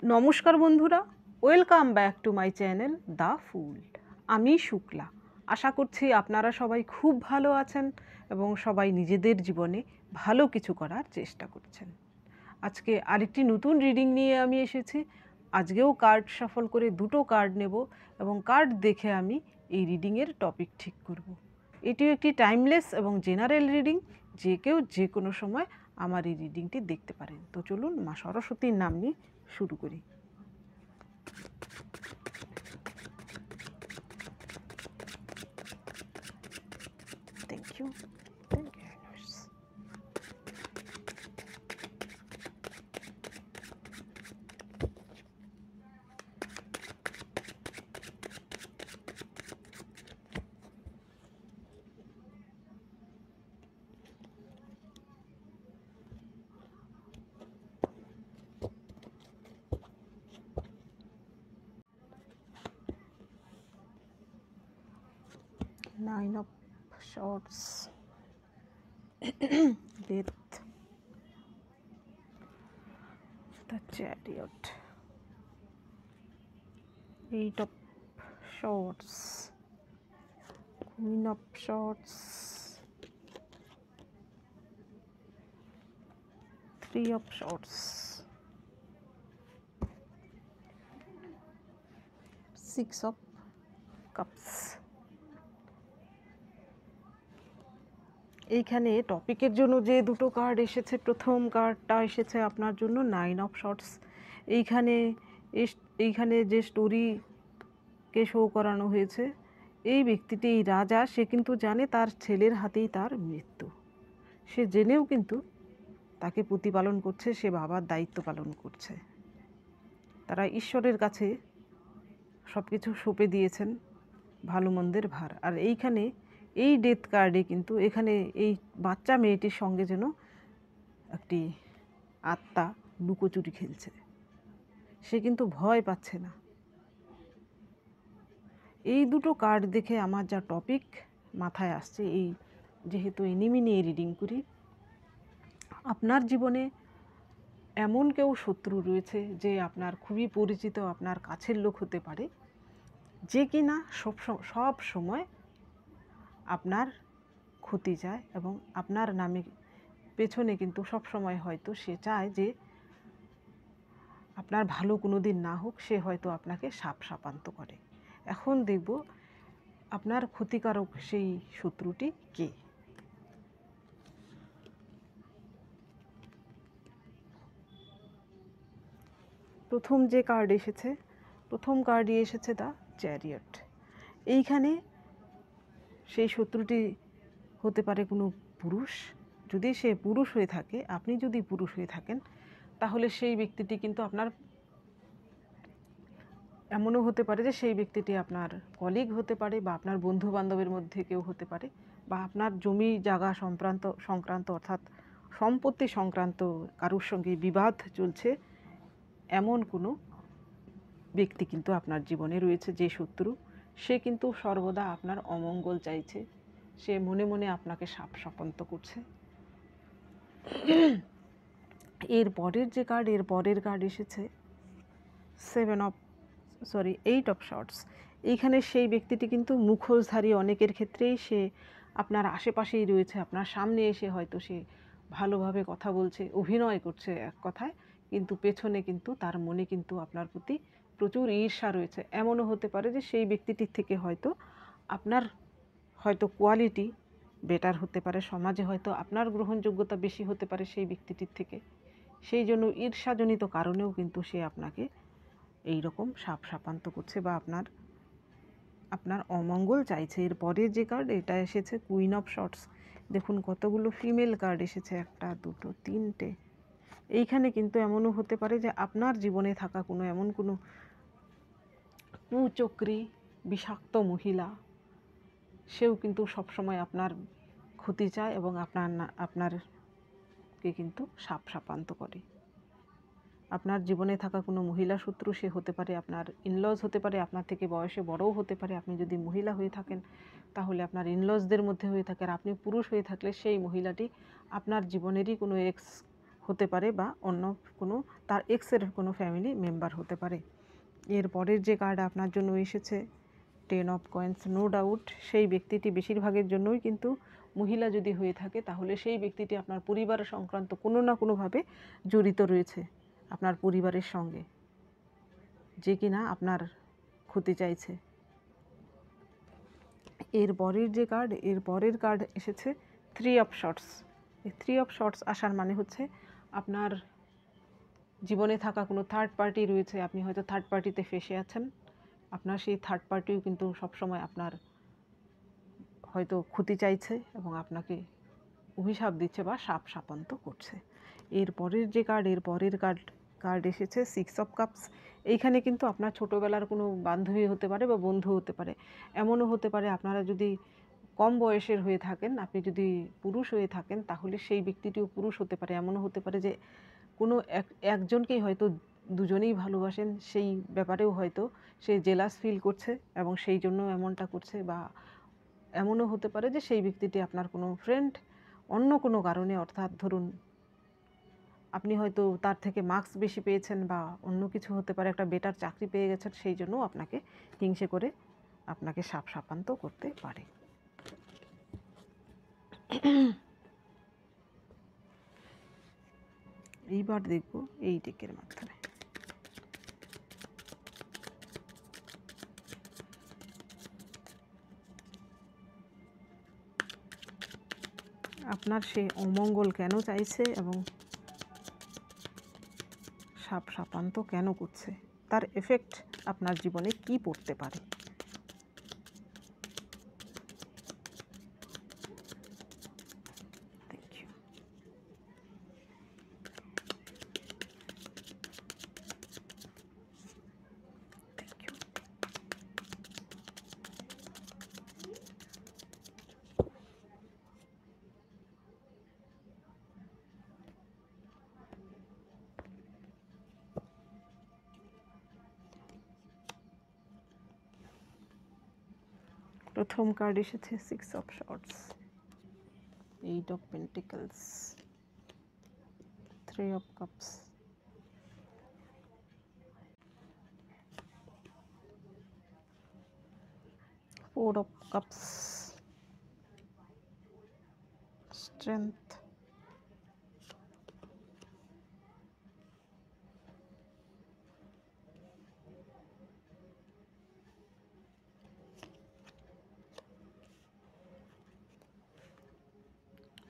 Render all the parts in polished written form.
নমস্কার বন্ধুরা, welcome back to my channel the full. আমি শুক্লা। আশা করছি আপনারা সবাই খুব ভালো আছেন এবং সবাই নিজেদের জীবনে ভালো কিছু করার চেষ্টা করছেন। আজকে আরেকটি নতুন রিডিং নিয়ে আমি এসেছি। আজকেও কার্ড শাফল করে দুটো কার্ড নেব এবং কার্ড দেখে আমি এই রিডিংয়ের টপিক ঠিক করব। এটিও একটি টাইমলেস এবং জেনারেল রিডিং, যে কেউ যে কোনো সময় আমার এই রিডিংটি দেখতে পারেন। তো চলুন মা সরস্বতীর নাম নিয়ে শুরু করি। Thank you, thank you. Nine of Swords, Death, the Chariot, Eight of Swords, Queen of Swords, Three of Swords, Six of Cups। এইখানে টপিকের জন্য যে দুটো কার্ড এসেছে, প্রথম কার্ডটা এসেছে আপনার জন্য নাইন অফ শর্টস। এইখানে যে স্টোরিকে শো করানো হয়েছে, এই ব্যক্তিটি, এই রাজা, সে কিন্তু জানে তার ছেলের হাতেই তার মৃত্যু। সে জেনেও কিন্তু তাকে প্রতিপালন করছে, সে বাবার দায়িত্ব পালন করছে। তারা ঈশ্বরের কাছে সব কিছু সঁপে দিয়েছেন, ভালো মন্দের ভার। আর এইখানে এই ডেথ কার্ডে কিন্তু এখানে এই বাচ্চা মেয়েটির সঙ্গে যেন একটি আত্মা লুকোচুরি খেলছে। সে কিন্তু ভয় পাচ্ছে না। এই দুটো কার্ড দেখে আমার যা টপিক মাথায় আসছে, এই যেহেতু এনিমি নিয়ে রিডিং করি, আপনার জীবনে এমন কেউ শত্রু রয়েছে যে আপনার খুবই পরিচিত, আপনার কাছের লোক হতে পারে, যে কিনা সব সময় আপনার ক্ষতি চায় এবং আপনার নামে পেছনে কিন্তু সব সময় হয়তো সে চায় যে আপনার ভালো কোনো দিন না হোক, সে হয়তো আপনাকে শাপান্ত করে। এখন দেখব আপনার ক্ষতিকারক সেই শত্রুটি কে। প্রথম যে কার্ড এসেছে, প্রথম কার্ডই এসেছে দ্য চ্যারিয়ট। এইখানে সেই শত্রুটি হতে পারে কোনো পুরুষ। যদি সে পুরুষ হয়ে থাকে, আপনি যদি পুরুষ হয়ে থাকেন, তাহলে সেই ব্যক্তিটি কিন্তু আপনার, এমনও হতে পারে যে সেই ব্যক্তিটি আপনার কলিগ হতে পারে, বা আপনার বন্ধু বান্ধবের মধ্যে কেউ হতে পারে, বা আপনার জমি জায়গা সংক্রান্ত অর্থাৎ সম্পত্তি সংক্রান্ত কারোর সঙ্গে বিবাদ চলছে, এমন কোনো ব্যক্তি কিন্তু আপনার জীবনে রয়েছে। যে শত্রু, সে কিন্তু সর্বদা আপনার অমঙ্গল চাইছে, সে মনে মনে আপনাকে শাপান্ত করছে। এর পরের যে কার্ড, এর পরের কার্ড এসেছে এইট অফ শর্টস। এইখানে সেই ব্যক্তিটি কিন্তু মুখোশধারী। অনেকের ক্ষেত্রেই সে আপনার আশেপাশেই রয়েছে, আপনার সামনে এসে হয়তো সে ভালোভাবে কথা বলছে, অভিনয় করছে এক কথায়, কিন্তু পেছনে কিন্তু তার মনে কিন্তু আপনার প্রতি প্রচুর ঈর্ষা রয়েছে। এমনও হতে পারে যে সেই ব্যক্তিটির থেকে হয়তো আপনার কোয়ালিটি বেটার হতে পারে, সমাজে হয়তো আপনার গ্রহণযোগ্যতা বেশি হতে পারে সেই ব্যক্তিটির থেকে। সেই জন্য ঈর্ষাজনিত কারণেও কিন্তু সে আপনাকে এই রকম শাপান্ত করছে বা আপনার অমঙ্গল চাইছে। এর পরের যে কার্ড, এটা এসেছে কুইন অফ শর্টস। দেখুন কতগুলো ফিমেল কার্ড এসেছে, একটা দুটো তিনটে। এইখানে কিন্তু এমনও হতে পারে যে আপনার জীবনে থাকা এমন কোনো কুচক্রী বিষাক্ত মহিলা, সেও কিন্তু সবসময় আপনার ক্ষতি চায় এবং আপনারকে কিন্তু শাপান্ত করে। আপনার জীবনে থাকা কোনো মহিলা শত্রু, সে হতে পারে আপনার ইনলজ হতে পারে, আপনার থেকে বয়সে বড়ও হতে পারে। আপনি যদি মহিলা হয়ে থাকেন তাহলে আপনার ইনলজদের মধ্যে হয়ে থাকে, আর আপনি পুরুষ হয়ে থাকলে সেই মহিলাটি আপনার জীবনেরই কোনো এক্স হতে পারে বা অন্য কোনো তার এক্সের কোনো ফ্যামিলি মেম্বার হতে পারে। এর পরের যে কার্ড আপনার জন্য এসেছে 10 অফ কয়েন্স। নো ডাউট সেই ব্যক্তিটি বেশিরভাগের জন্যই কিন্তু মহিলা যদি হয়ে থাকে তাহলে সেই ব্যক্তিটি আপনার পরিবার সংক্রান্ত কোনো না কোনোভাবে জড়িত রয়েছে আপনার পরিবারের সঙ্গে, যে কিনা আপনার ক্ষতি চাইছে। এর পরের যে কার্ড, এর পরের কার্ড এসেছে 3 অফ শর্টস। এই 3 অফ শর্টস আসার মানে হচ্ছে আপনার জীবনে থাকা কোনো থার্ড পার্টি রয়েছে, আপনি হয়তো থার্ড পার্টিতে ফেসে আছেন, আপনার সেই থার্ড পার্টিও কিন্তু সবসময় আপনার হয়তো ক্ষতি চাইছে এবং আপনাকে অভিশাপ দিচ্ছে বা শাপ শাপান্ত করছে। এর পরের যে কার্ড, এর পরের কার্ড এসেছে 6 অফ কাপস। এইখানে কিন্তু আপনার ছোটোবেলার কোনো বান্ধবী হতে পারে বা বন্ধু হতে পারে, এমনও হতে পারে আপনারা যদি কম বয়সের হয়ে থাকেন, আপনি যদি পুরুষ হয়ে থাকেন তাহলে সেই ব্যক্তিটিও পুরুষ হতে পারে। এমনও হতে পারে যে কোনো একজনকেই হয়তো দুজনেই ভালোবাসেন, সেই ব্যাপারেও হয়তো সে জেলাস ফিল করছে এবং সেই জন্য এমনটা করছে। বা এমনও হতে পারে যে সেই ব্যক্তিটি আপনার কোনো ফ্রেন্ড, অন্য কোনো কারণে, অর্থাৎ ধরুন আপনি হয়তো তার থেকে মার্কস বেশি পেয়েছেন বা অন্য কিছু হতে পারে, একটা বেটার চাকরি পেয়ে গেছেন, সেই জন্য আপনাকে হিংসে করে আপনাকে শাপ শাপান্ত করতে পারে। এইবার দেখব এই ডেকের মাধ্যমে। আপনার সে অমঙ্গল কেন চাইছে এবং শাপ শাপান্ত কেন করছে, তার এফেক্ট আপনার জীবনে কি পড়তে পারে। Thank you. Thank you. প্রথম কার্ড এসেছে 6 of swords, 8 of pentacles, 3 of cups, 4 of cups, strength,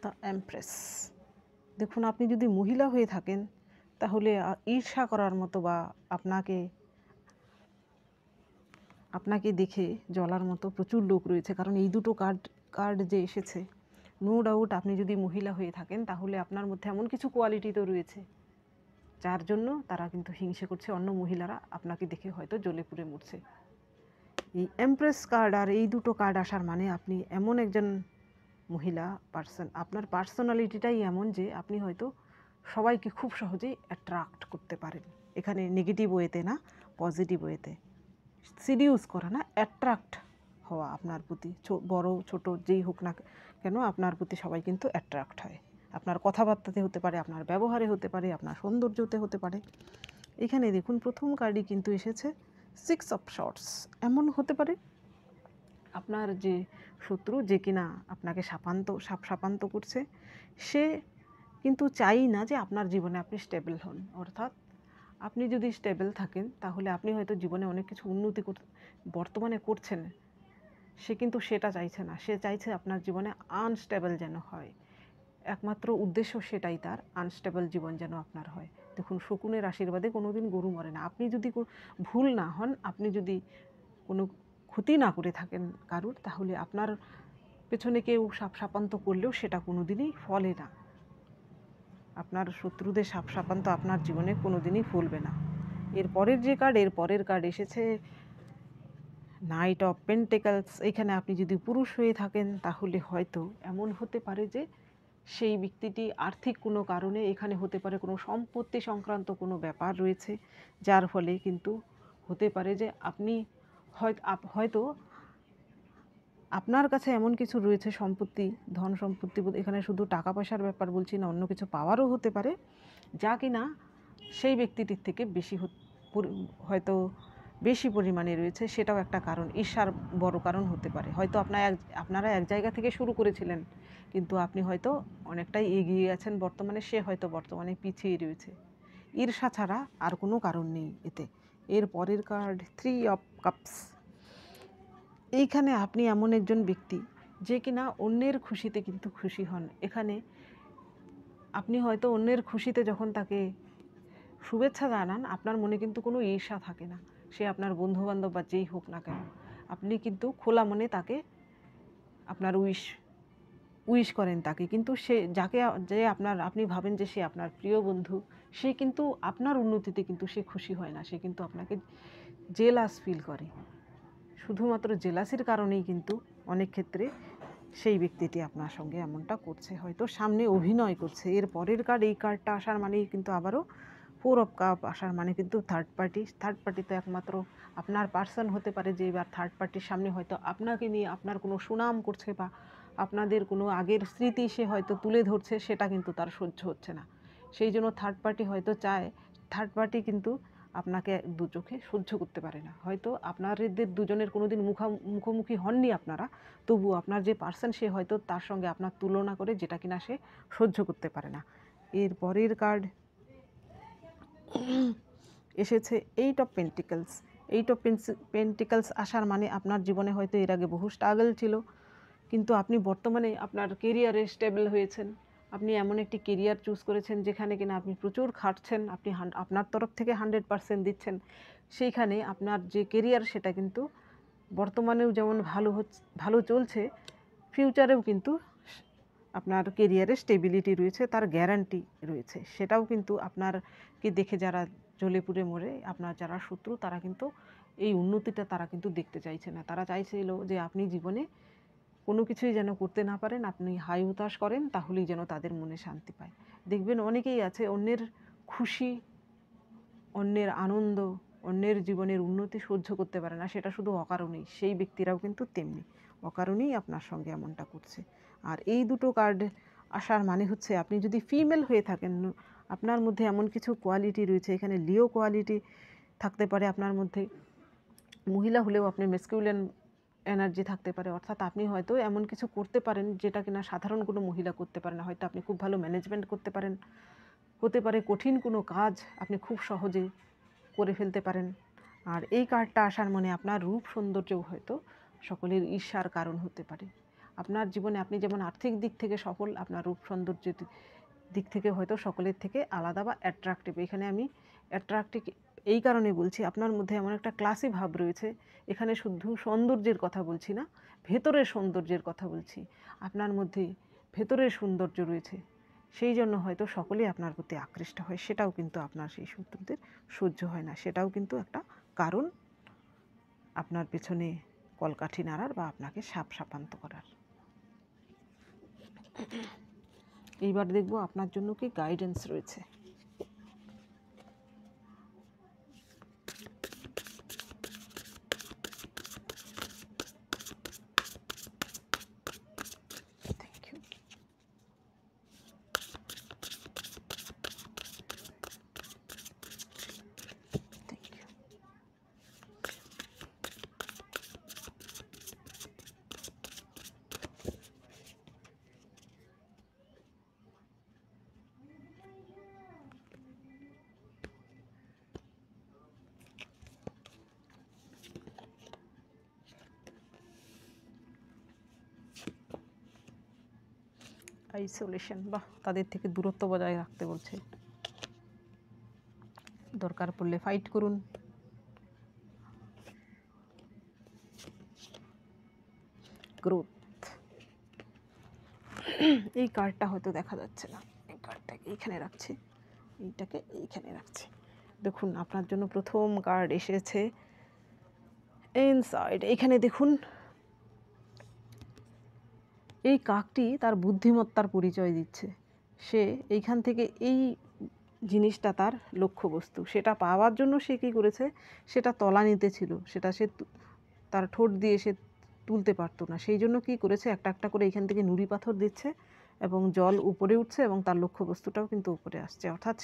the empress. দেখুন, আপনি যদি মহিলা হয়ে থাকেন তাহলে ঈর্ষা করার মতো বা আপনাকে দেখে জ্বলার মতো প্রচুর লোক রয়েছে, কারণ এই দুটো কার্ড যে এসেছে, নো ডাউট আপনি যদি মহিলা হয়ে থাকেন তাহলে আপনার মধ্যে এমন কিছু কোয়ালিটি তো রয়েছে যার জন্য তারা কিন্তু হিংসে করছে, অন্য মহিলারা আপনাকে দেখে হয়তো জ্বলে পুড়ে মরছে। এই এমপ্রেস কার্ড আর এই দুটো কার্ড আসার মানে আপনি এমন একজন মহিলা পার্সন, আপনার পার্সোনালিটিটাই এমন যে আপনি হয়তো সবাইকে খুব সহজেই অ্যাট্রাক্ট করতে পারেন। এখানে নেগেটিভ ওয়েতে না, পজিটিভ ওয়েতে। সিডিউস করা না, অ্যাট্রাক্ট হওয়া আপনার প্রতি, বড় ছোট যেই হোক না কেন আপনার প্রতি সবাই কিন্তু অ্যাট্রাক্ট হয়। আপনার কথাবার্তাতে হতে পারে, আপনার ব্যবহারে হতে পারে, আপনার সৌন্দর্যতে হতে পারে। এখানে দেখুন প্রথম কার্ডই কিন্তু এসেছে 6 অফ শর্টস। এমন হতে পারে আপনার যে শত্রু, যে কিনা আপনাকে শাপ শাপান্ত করছে, সে কিন্তু চাই না যে আপনার জীবনে আপনি স্টেবল হন। অর্থাৎ আপনি যদি স্টেবল থাকেন তাহলে আপনি হয়তো জীবনে অনেক কিছু উন্নতি বর্তমানে করছেন, সে কিন্তু সেটা চাইছে না। সে চাইছে আপনার জীবনে আনস্টেবল যেন হয়, একমাত্র উদ্দেশ্য সেটাই তার, আনস্টেবল জীবন যেন আপনার হয়। দেখুন, শকুনের আশীর্বাদে কোনোদিন গরু মরে না। আপনি যদি ভুল না হন, আপনি যদি কোনো ক্ষতি না করে থাকেন কারুর, তাহলে আপনার পেছনে কেউ শাপ শাপান্ত করলেও সেটা কোনো দিনই ফলে না। আপনার শত্রুদের শাপ শাপান্ত আপনার জীবনে কোনো দিনই ফলবে না। এর পরের যে কার্ড, এর পরের কার্ড এসেছে নাইট অফ পেন্টিকলস। এখানে আপনি যদি পুরুষ হয়ে থাকেন তাহলে হয়তো এমন হতে পারে যে সেই ব্যক্তিটি আর্থিক কোনো কারণে, এখানে হতে পারে কোনো সম্পত্তি সংক্রান্ত কোনো ব্যাপার রয়েছে, যার ফলে কিন্তু হতে পারে যে আপনি হয়তো আপনার কাছে এমন কিছু রয়েছে, সম্পত্তি, ধন সম্পত্তি, এখানে শুধু টাকা পয়সার ব্যাপার বলছি না, অন্য কিছু পাওয়ারও হতে পারে, যা কিনা সেই ব্যক্তিটির থেকে বেশি হয়তো বেশি পরিমাণে রয়েছে। সেটাও একটা কারণ, ঈর্ষার বড় কারণ হতে পারে। হয়তো আপনারা এক জায়গা থেকে শুরু করেছিলেন, কিন্তু আপনি হয়তো অনেকটাই এগিয়ে আছেন বর্তমানে, সে হয়তো বর্তমানে পিছিয়ে রয়েছে। ঈর্ষা ছাড়া আর কোনো কারণ নেই এতে। এর পরের কার্ড 3 অফ কাপস। এইখানে আপনি এমন একজন ব্যক্তি যে কিনা অন্যের খুশিতে কিন্তু খুশি হন। এখানে আপনি হয়তো অন্যের খুশিতে যখন তাকে শুভেচ্ছা জানান, আপনার মনে কিন্তু কোনো ঈর্ষা থাকে না। সে আপনার বন্ধুবান্ধব বা যেই হোক না কেন, আপনি কিন্তু খোলা মনে তাকে আপনার উইশ করেন তাকে। কিন্তু সে আপনি ভাবেন যে সে আপনার প্রিয় বন্ধু, সে কিন্তু আপনার উন্নতিতে কিন্তু সে খুশি হয় না। সে কিন্তু আপনাকে জেলাস ফিল করে। শুধুমাত্র জেলাসির কারণেই কিন্তু অনেক ক্ষেত্রে সেই ব্যক্তিটি আপনার সঙ্গে এমনটা করছে, হয়তো সামনে অভিনয় করছে। এর পরের কার্ড, এই কার্ডটা আসার মানেই কিন্তু আবারও 4 অফ কাপ আসার মানে কিন্তু থার্ড পার্টি তো একমাত্র আপনার পার্সন হতে পারে, যে এবার থার্ড পার্টির সামনে হয়তো আপনাকে নিয়ে আপনার কোনো সুনাম করছে বা আপনাদের কোনো আগের স্মৃতি সে হয়তো তুলে ধরছে, সেটা কিন্তু তার সহ্য হচ্ছে না। সেই জন্য থার্ড পার্টি হয়তো চায়, থার্ড পার্টি কিন্তু আপনাকে দু চোখে সহ্য করতে পারে না। হয়তো আপনাদের দুজনের কোনো দিন মুখোমুখি হননি আপনারা, তবু আপনার যে পার্সন সে হয়তো তার সঙ্গে আপনার তুলনা করে, যেটা কিনা সে সহ্য করতে পারে না। এর পরের কার্ড এসেছে 8 অফ পেন্টিকলস। 8 অফ পেন্টিকলস আসার মানে আপনার জীবনে হয়তো এর আগে বহু স্ট্রাগল ছিল, কিন্তু আপনি বর্তমানে আপনার কেরিয়ারে স্টেবল হয়েছেন। আপনি এমন একটি কেরিয়ার চুজ করেছেন যেখানে কিনা আপনি প্রচুর খাটছেন, আপনি আপনার তরফ থেকে 100% দিচ্ছেন। সেইখানে আপনার যে কেরিয়ার সেটা কিন্তু বর্তমানেও যেমন ভালো চলছে, ফিউচারেও কিন্তু আপনার কেরিয়ারে স্টেবিলিটি রয়েছে, তার গ্যারান্টি রয়েছে। সেটাও কিন্তু আপনারকে দেখে যারা জ্বলে পুড়ে মরে, আপনার যারা শত্রু, তারা কিন্তু এই উন্নতিটা তারা কিন্তু দেখতে চাইছে না। তারা চাইছিল যে আপনি জীবনে কোনো কিছুই যেন করতে না পারেন, আপনি হাই হুতাশ করেন, তাহলেই যেন তাদের মনে শান্তি পায়। দেখবেন অনেকেই আছে অন্যের খুশি, অন্যের আনন্দ, অন্যের জীবনের উন্নতি সহ্য করতে পারে না, সেটা শুধু অকারণেই। সেই ব্যক্তিরাও কিন্তু তেমনি অকারণেই আপনার সঙ্গে এমনটা করছে। আর এই দুটো কার্ড আসার মানে হচ্ছে, আপনি যদি ফিমেল হয়ে থাকেন, আপনার মধ্যে এমন কিছু কোয়ালিটি রয়েছে, এখানে লিও কোয়ালিটি থাকতে পারে আপনার মধ্যে। মহিলা হলেও আপনি মেসকিউলেন এনার্জি থাকতে পারে, অর্থাৎ আপনি হয়তো এমন কিছু করতে পারেন যেটা কিনা সাধারণ কোনো মহিলা করতে পারে না। হয়তো আপনি খুব ভালো ম্যানেজমেন্ট করতে পারেন, হতে পারে কঠিন কোনো কাজ আপনি খুব সহজে করে ফেলতে পারেন। আর এই কার্ডটা আসার মানে আপনার রূপ সৌন্দর্যও হয়তো সকলের ঈর্ষার কারণ হতে পারে। আপনার জীবনে আপনি যেমন আর্থিক দিক থেকে সফল, আপনার রূপ সৌন্দর্যের দিক থেকে হয়তো সকলের থেকে আলাদা বা অ্যাট্রাকটিভ। এখানে আমি অ্যাট্রাকটিভ এই কারণে বলছি, আপনার মধ্যে এমন একটা ক্লাসি ভাব রয়েছে। এখানে শুধু সৌন্দর্যের কথা বলছি না, ভেতরের সৌন্দর্যের কথা বলছি। আপনার মধ্যে ভেতরের সৌন্দর্য রয়েছে, সেই জন্য হয়তো সকলেই আপনার প্রতি আকৃষ্ট হয়। সেটাও কিন্তু আপনার সেই শত্রুদের সহ্য হয় না, সেটাও কিন্তু একটা কারণ আপনার পেছনে কলকাঠি নাড়ার বা আপনাকে শাপান্ত করার। এইবার দেখব আপনার জন্য কি গাইডেন্স রয়েছে। আইসোলেশন, বাহ, তাদের থেকে দূরত্ব বজায় রাখতে বলছে। দরকার পড়লে ফাইট করুন। গ্রোথ, এই কার্ডটা হয়তো দেখা যাচ্ছে না, এই কার্ডটাকে এইখানে রাখছি, এইটাকে এইখানে রাখছি। দেখুন আপনার জন্য প্রথম কার্ড এসেছে ইনসাইড। এইখানে দেখুন, এই কাকটি তার বুদ্ধিমত্তার পরিচয় দিচ্ছে। সে এইখান থেকে এই জিনিসটা তার লক্ষ্যবস্তু, সেটা পাওয়ার জন্য সে কী করেছে, সেটা তলানিতে ছিল, সেটা সে তার ঠোঁট দিয়ে সে তুলতে পারতো না, সেই জন্য কী করেছে, একটা একটা করে এখান থেকে নুড়ি পাথর দিচ্ছে এবং জল উপরে উঠছে এবং তার লক্ষ্যবস্তুটাও কিন্তু উপরে আসছে, অর্থাৎ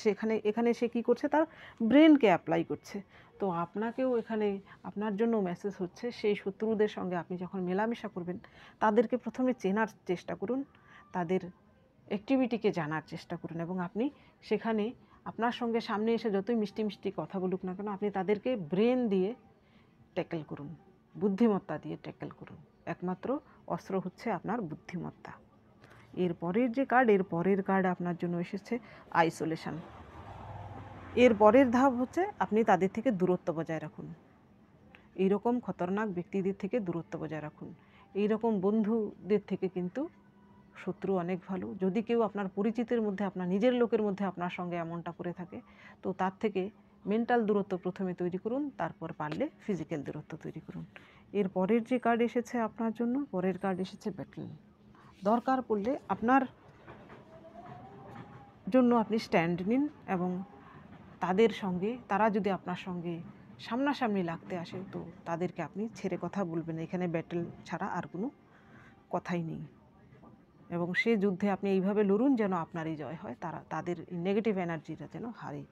এখানে সে কী করছে, তার ব্রেনকে অ্যাপ্লাই করছে। তো আপনাকেও এখানে আপনার জন্য মেসেজ হচ্ছে, সেই শত্রুদের সঙ্গে আপনি যখন মেলামেশা করবেন তাদেরকে প্রথমে চেনার চেষ্টা করুন, তাদের অ্যাক্টিভিটিকে জানার চেষ্টা করুন এবং আপনি সেখানে আপনার সঙ্গে সামনে এসে যতই মিষ্টি মিষ্টি কথা বলুক না কেন, আপনি তাদেরকে ব্রেন দিয়ে ট্যাকেল করুন, বুদ্ধিমত্তা দিয়ে ট্যাকেল করুন। একমাত্র অস্ত্র হচ্ছে আপনার বুদ্ধিমত্তা। এর পরের কার্ড আপনার জন্য এসেছে আইসোলেশন। এর পরের ধাপ হচ্ছে আপনি তাদের থেকে দূরত্ব বজায় রাখুন, এইরকম খতরনাক ব্যক্তিদের থেকে দূরত্ব বজায় রাখুন। এইরকম বন্ধুদের থেকে কিন্তু শত্রু অনেক ভালো। যদি কেউ আপনার পরিচিতের মধ্যে, আপনার নিজের লোকের মধ্যে আপনার সঙ্গে এমনটা করে থাকে, তো তার থেকে মেন্টাল দূরত্ব প্রথমে তৈরি করুন, তারপর পারলে ফিজিক্যাল দূরত্ব তৈরি করুন। এর পরের যে কার্ড এসেছে আপনার জন্য, পরের কার্ড এসেছে ব্যাটল। দরকার পড়লে আপনার জন্য আপনি স্ট্যান্ড নিন এবং তারা যদি আপনার সঙ্গে সামনাসামনি লাগতে আসে, তো তাদেরকে আপনি ছেড়ে কথা বলবেন। এখানে ব্যাটল ছাড়া আর কোনো কথাই নেই এবং সে যুদ্ধে আপনি এইভাবে লড়ুন যেন আপনারই জয় হয়, তাদের নেগেটিভ এনার্জিটা যেন হারে।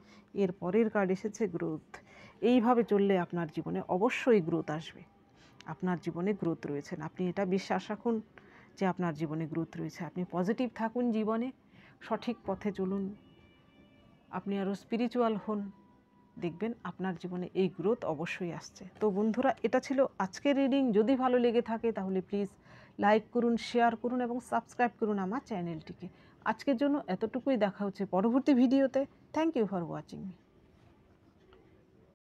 এর পরের কার্ড এসেছে গ্রোথ। এইভাবে চললে আপনার জীবনে অবশ্যই গ্রোথ আসবে। আপনার জীবনে গ্রোথ রয়েছে, আপনি এটা বিশ্বাস রাখুন যে আপনার জীবনে গ্রোথ রয়েছে। আপনি পজিটিভ থাকুন, জীবনে সঠিক পথে চলুন, আপনি আরও স্পিরিচুয়াল হন, দেখবেন আপনার জীবনে এই গ্রোথ অবশ্যই আসছে। তো বন্ধুরা, এটা ছিল আজকের রিডিং। যদি ভালো লেগে থাকে তাহলে প্লিজ লাইক করুন, শেয়ার করুন এবং সাবস্ক্রাইব করুন আমার চ্যানেলটিকে। আজকের জন্য এতটুকুই, দেখা হচ্ছে পরবর্তী ভিডিওতে। Thank you for watching.